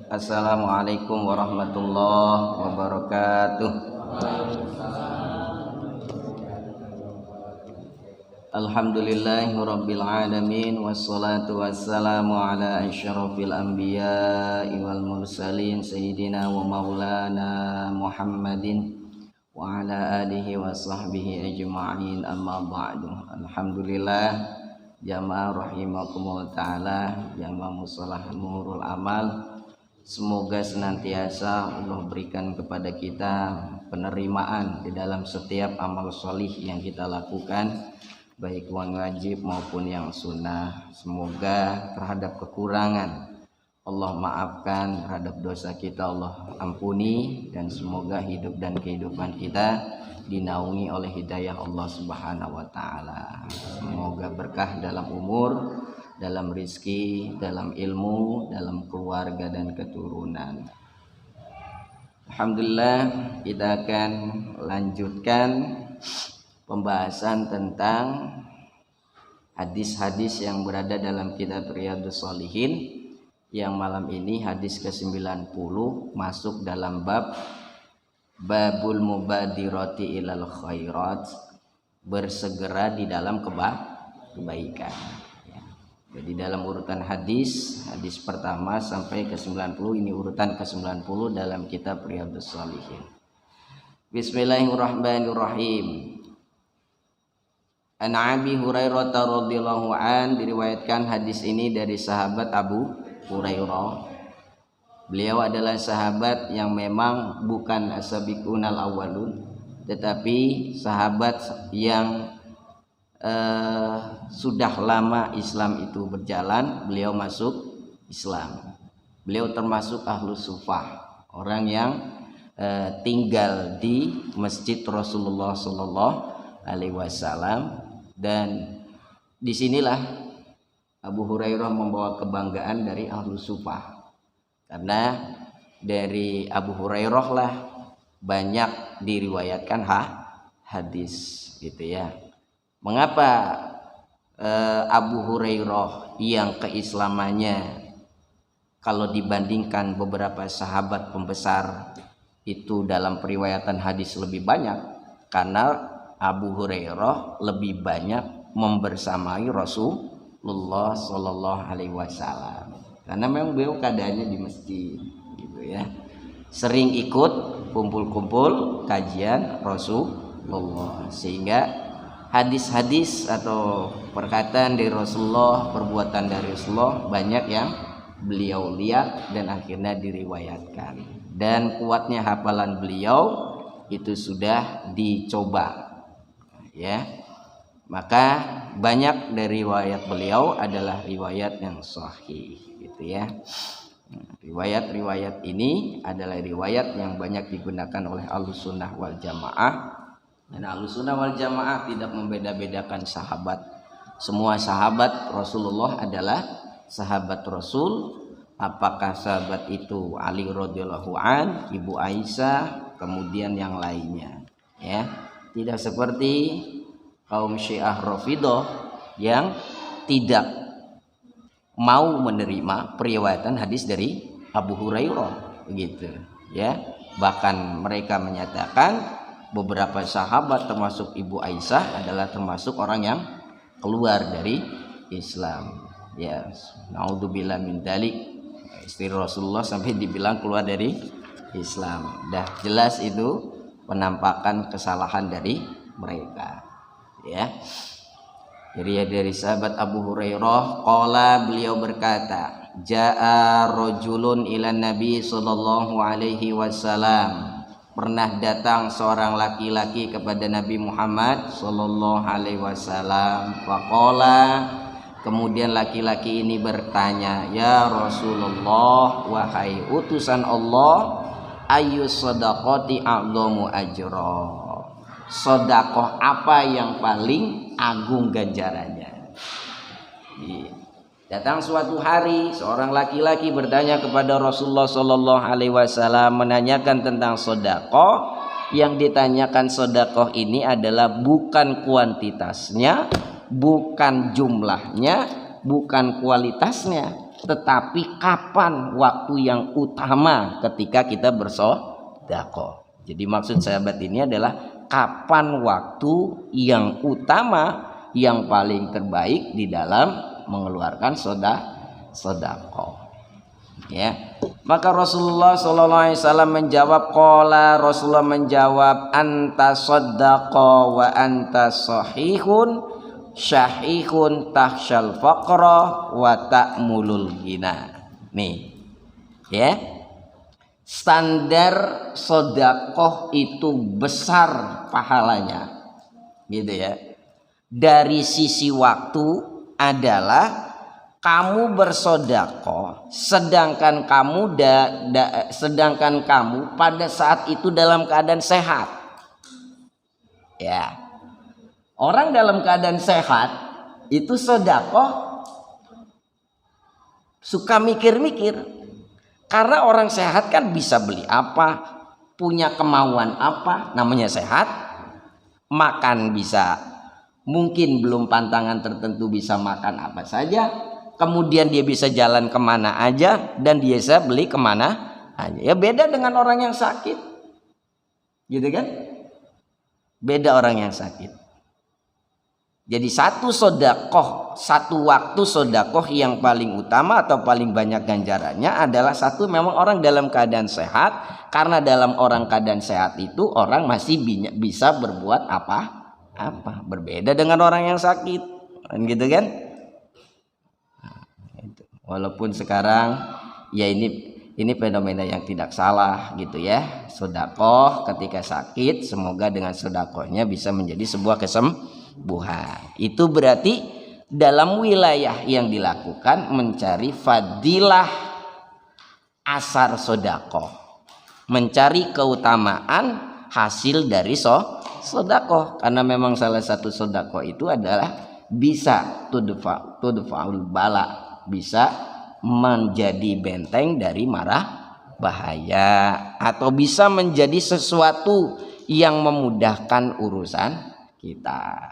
Assalamualaikum warahmatullahi wabarakatuh. Alhamdulillahirabbil alamin wassalatu wassalamu ala asyrafil anbiya'i wal mursalin sayyidina wa maulana Muhammadin wa ala alihi wa sahbihi ajma'in, amma ba'du. Alhamdulillah, jamaah rahimakumullah ta'ala, jamaah musolah nurul amal, semoga senantiasa Allah berikan kepada kita penerimaan di dalam setiap amal solih yang kita lakukan, baik yang wajib maupun yang sunnah. Semoga terhadap kekurangan Allah maafkan, terhadap dosa kita Allah ampuni, dan semoga hidup dan kehidupan kita dinaungi oleh hidayah Allah Subhanahu wa taala. Semoga berkah dalam umur, dalam rizki, dalam ilmu, dalam keluarga dan keturunan. Alhamdulillah, kita akan lanjutkan pembahasan tentang hadis-hadis yang berada dalam kitab Riyadhus Shalihin, yang malam ini hadis ke-90 masuk dalam babul mubadirati ilal khairat, bersegera di dalam kebaikan. Jadi dalam urutan hadis pertama sampai ke-90, ini urutan ke-90 dalam kitab Riyadhus Shalihin. Bismillahirrahmanirrahim. An Abi Hurairah radhiyallahu an, diriwayatkan hadis ini dari sahabat Abu Hurairah. Beliau adalah sahabat yang memang bukan as-sabiqunal awwalun, tetapi sahabat yang sudah lama Islam itu berjalan. Beliau masuk Islam. Beliau termasuk ahlu sufah, orang yang tinggal di masjid Rasulullah Sallallahu Alaihi Wasallam. Dan disinilah Abu Hurairah membawa kebanggaan dari ahlu sufah, karena dari Abu Hurairah lah banyak diriwayatkan hadis, gitu ya. Mengapa Abu Hurairah yang keislamannya kalau dibandingkan beberapa sahabat pembesar itu dalam periwayatan hadis lebih banyak? Karena Abu Hurairah lebih banyak membersamai Rasulullah Sallallahu Alaihi Wasallam, karena memang beliau keadaannya di masjid, gitu ya. Sering ikut kumpul-kumpul kajian Rasulullah, sehingga hadis-hadis atau perkataan dari Rasulullah, perbuatan dari Rasulullah banyak yang beliau lihat dan akhirnya diriwayatkan. Dan kuatnya hafalan beliau itu sudah dicoba, ya. Maka banyak dari riwayat beliau adalah riwayat yang sahih, gitu ya. Riwayat-riwayat ini adalah riwayat yang banyak digunakan oleh Ahlus Sunnah wal Jamaah. Dan Ahlus Sunnah wal Jamaah tidak membeda-bedakan sahabat. Semua sahabat Rasulullah adalah sahabat Rasul. Apakah sahabat itu Ali radhiyallahu an, Ibu Aisyah, kemudian yang lainnya, ya. Tidak seperti kaum Syiah Rafidhah yang tidak mau menerima periwayatan hadis dari Abu Hurairah, begitu, ya. Bahkan mereka menyatakan beberapa sahabat termasuk Ibu Aisyah adalah termasuk orang yang keluar dari Islam, ya. Naudzubillah min dzalik. Istri Rasulullah sampai dibilang keluar dari Islam. Dah jelas itu penampakan kesalahan dari mereka, ya. Jadi dari sahabat Abu Hurairah, qala, beliau berkata, jaa rajulun ila Nabi sallallahu alaihi wasallam, pernah datang seorang laki-laki kepada Nabi Muhammad sallallahu alaihi wasallam. Faqala, kemudian laki-laki ini bertanya, ya Rasulullah, wahai utusan Allah, ayyus shadaqati a'dhamu ajra, sedekah apa yang paling agung ganjarannya? Datang suatu hari seorang laki-laki bertanya kepada Rasulullah Sallallahu Alaihi Wasallam, menanyakan tentang sedekah. Yang ditanyakan sedekah ini adalah bukan kuantitasnya, bukan jumlahnya, bukan kualitasnya, tetapi kapan waktu yang utama ketika kita bersedekah. Jadi maksud sahabat ini adalah kapan waktu yang utama, yang paling terbaik di dalam mengeluarkan sedekah. Ya, maka Rasulullah SAW menjawab, Rasulullah menjawab, anta saddaqa wa anta sahihun syahihun tahsyal faqra wa ta'mulul ghina. Nih, ya, standar sedekah itu besar pahalanya, gitu ya. Dari sisi waktu adalah kamu bersedekah sedangkan kamu pada saat itu dalam keadaan sehat. Ya. Orang dalam keadaan sehat itu sedekah suka mikir-mikir. Karena orang sehat kan bisa beli apa, punya kemauan apa, namanya sehat. Makan bisa, mungkin belum pantangan tertentu bisa makan apa saja. Kemudian dia bisa jalan kemana aja dan dia bisa beli kemana aja. Ya beda dengan orang yang sakit, gitu kan? Beda orang yang sakit. Jadi satu sedekah, satu waktu sedekah yang paling utama atau paling banyak ganjarannya adalah satu, memang orang dalam keadaan sehat. Karena dalam orang keadaan sehat itu orang masih bisa berbuat apa. Berbeda dengan orang yang sakit, gitu kan? Walaupun sekarang ya ini fenomena yang tidak salah, gitu ya. Sedekah ketika sakit, semoga dengan sedekahnya bisa menjadi sebuah kesembuhan. Itu berarti dalam wilayah yang dilakukan mencari fadilah asar sedekah, mencari keutamaan hasil dari sedekah. Karena memang salah satu sedekah itu adalah bisa tudfa'ul bala, bisa menjadi benteng dari mara bahaya, atau bisa menjadi sesuatu yang memudahkan urusan kita.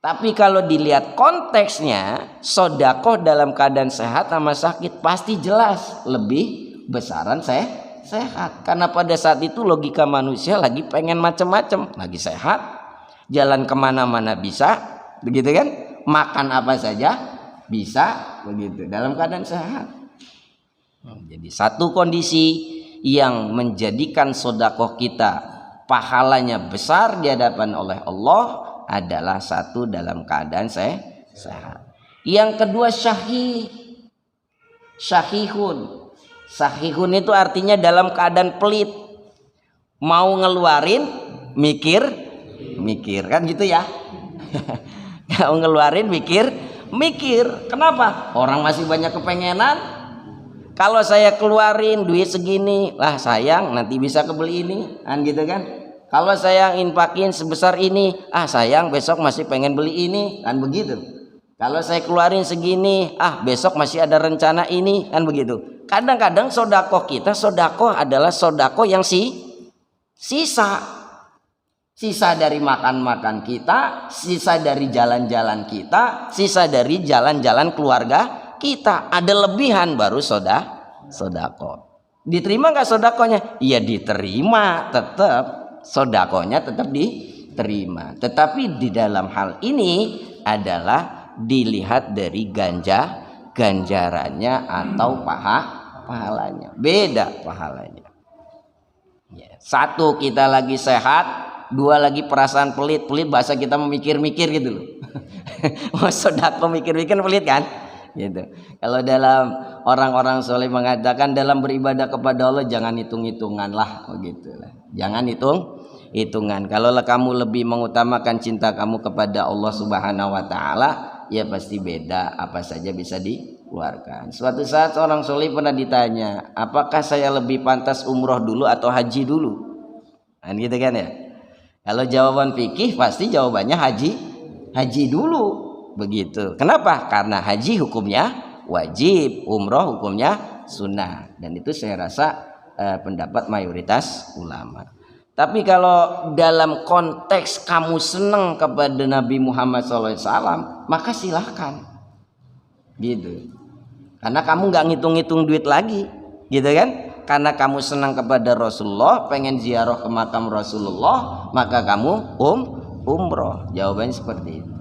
Tapi kalau dilihat konteksnya, sedekah dalam keadaan sehat sama sakit pasti jelas lebih besaran sehat. Karena pada saat itu logika manusia lagi pengen macam-macam, lagi sehat, jalan kemana-mana bisa, begitu kan? Makan apa saja bisa, begitu, dalam keadaan sehat. Jadi satu kondisi yang menjadikan sedekah kita pahalanya besar di hadapan oleh Allah adalah satu dalam keadaan sehat. Yang kedua syahihun itu artinya dalam keadaan pelit, mau ngeluarin mikir kan gitu ya. Mau ngeluarin mikir. Kenapa? Orang masih banyak kepengenan. Kalau saya keluarin duit segini, lah sayang nanti bisa kebeli ini, kan gitu kan? Kalau saya infakin sebesar ini, sayang besok masih pengen beli ini, kan begitu. Kalau saya keluarin segini, besok masih ada rencana ini, kan begitu. Kadang-kadang sedekah adalah sedekah yang sisa dari makan-makan kita, sisa dari jalan-jalan kita, sisa dari jalan-jalan keluarga kita. Ada lebihan baru sedekah. Diterima nggak sedekahnya? Iya diterima, tetap sedekahnya tetap diterima. Tetapi di dalam hal ini adalah dilihat dari ganjarannya atau pahalanya. Beda pahalanya. Satu, kita lagi sehat. Dua, lagi perasaan pelit bahasa kita memikir-mikir gitu loh. Mau sedekah mikir-mikir pelit kan? Gitu. Kalau dalam orang-orang soleh mengatakan dalam beribadah kepada Allah jangan hitung-hitungan lah, begitu lah. Jangan hitungan. Kalau kamu lebih mengutamakan cinta kamu kepada Allah Subhanahu wa taala, ya pasti beda apa saja bisa dikeluarkan. Suatu saat orang soleh pernah ditanya, apakah saya lebih pantas umroh dulu atau haji dulu? Kan gitu kan ya. Kalau jawaban fikih pasti jawabannya haji dulu, begitu. Kenapa? Karena haji hukumnya wajib, umroh hukumnya sunnah, dan itu saya rasa pendapat mayoritas ulama. Tapi kalau dalam konteks kamu senang kepada Nabi Muhammad SAW, maka silahkan, gitu. Karena kamu nggak ngitung-ngitung duit lagi, gitu kan? Karena kamu senang kepada Rasulullah, pengen ziarah ke makam Rasulullah, maka kamu umroh. Jawabannya seperti itu.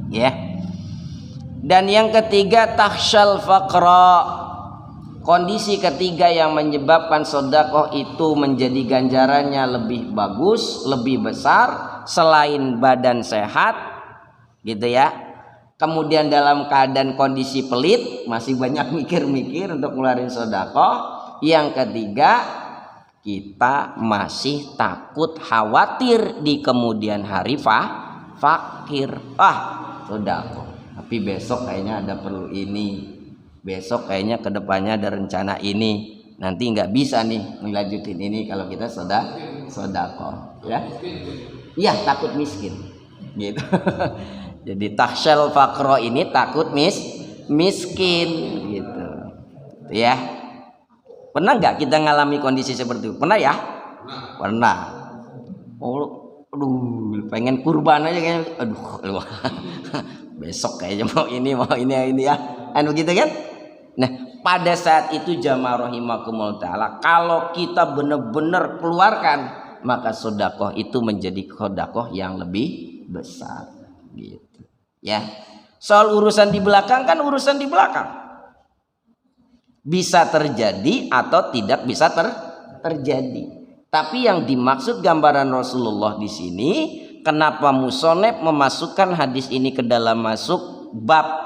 Ya. Dan yang ketiga, takhsyal faqra. Kondisi ketiga yang menyebabkan sedekah itu menjadi ganjarannya lebih bagus, lebih besar selain badan sehat, gitu ya. Kemudian dalam keadaan kondisi pelit, masih banyak mikir-mikir untuk ngeluarin sedekah. Yang ketiga, kita masih takut khawatir di kemudian hari fakir. Sedekah, tapi besok kayaknya ada perlu ini. Besok kayaknya kedepannya ada rencana ini, nanti nggak bisa nih melanjutin ini kalau kita sedekah, ya. Iya, takut miskin, gitu. Jadi takhsyal faqra ini takut miskin, gitu. Ya. Pernah nggak kita ngalami kondisi seperti itu? Pernah ya? Pernah. Aduh, pengen kurban aja kayaknya. Aduh, besok kayaknya mau ini ya. Begitu kan? Nah, pada saat itu jamaah rahimakumullah ta'ala, kalau kita benar-benar keluarkan, maka sedekah itu menjadi sedekah yang lebih besar, gitu. Ya. Soal urusan di belakang kan urusan di belakang. Bisa terjadi atau tidak bisa terjadi. Tapi yang dimaksud gambaran Rasulullah di sini, kenapa musonef memasukkan hadis ini ke dalam masuk bab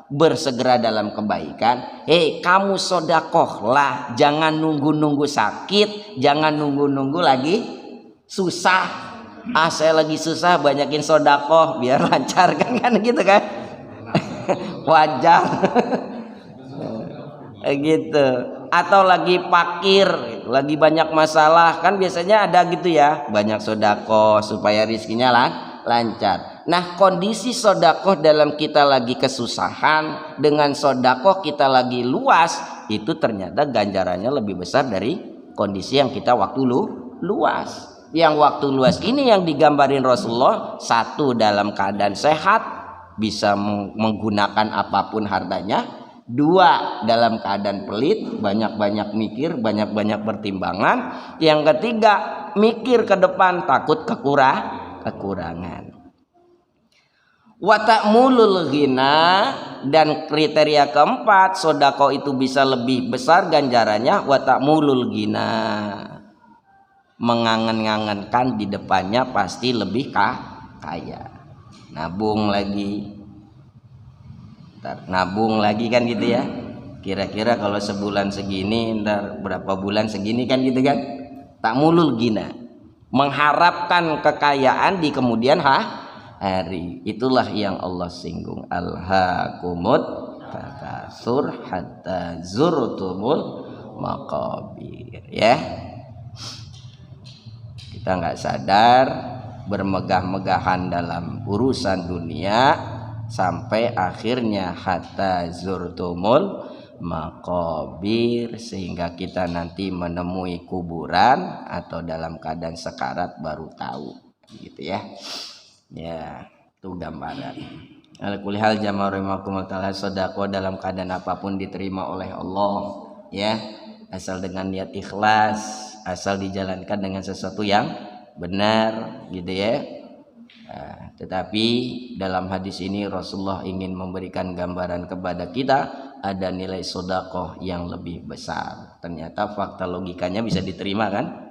bersegera dalam kebaikan. Kamu sodakohlah, jangan nunggu-nunggu sakit, jangan nunggu-nunggu lagi susah. Saya lagi susah, banyakin sodakoh biar lancar kan gitu kan. Wajar. Gitu. Atau lagi fakir, lagi banyak masalah, kan biasanya ada gitu ya, banyak sodakoh supaya rizkinya lancar. Nah, kondisi sodakoh dalam kita lagi kesusahan dengan sodakoh kita lagi luas, itu ternyata ganjarannya lebih besar dari kondisi yang kita waktu luas. Yang waktu luas ini yang digambarin Rasulullah, satu dalam keadaan sehat, bisa menggunakan apapun hartanya. Dua, dalam keadaan pelit, banyak-banyak mikir, banyak-banyak pertimbangan. Yang ketiga, mikir ke depan, takut kekurangan. Wa ta'mulul ghina, dan kriteria keempat, sedekah itu bisa lebih besar ganjarannya. Wa ta'mulul ghina, mengangen-angenkan di depannya pasti lebih kaya. Nabung lagi kan gitu ya. Kira-kira kalau sebulan segini, ntar berapa bulan segini kan gitu kan. Ta'mulul ghina, mengharapkan kekayaan di kemudian hari. Itulah yang Allah singgung, alhaakumut takatsur hatta zurtumul maqabir, ya. Kita nggak sadar bermegah-megahan dalam urusan dunia sampai akhirnya hatta zurtumul maqabir, sehingga kita nanti menemui kuburan atau dalam keadaan sekarat baru tahu, gitu ya. Ya, itu gambaran. Al-kulihal jamaah rahimakumullah ta'ala, sedekah dalam keadaan apapun diterima oleh Allah, ya, asal dengan niat ikhlas, asal dijalankan dengan sesuatu yang benar, gitu ya. Tetapi dalam hadis ini Rasulullah ingin memberikan gambaran kepada kita ada nilai sedekah yang lebih besar. Ternyata fakta logikanya bisa diterima kan?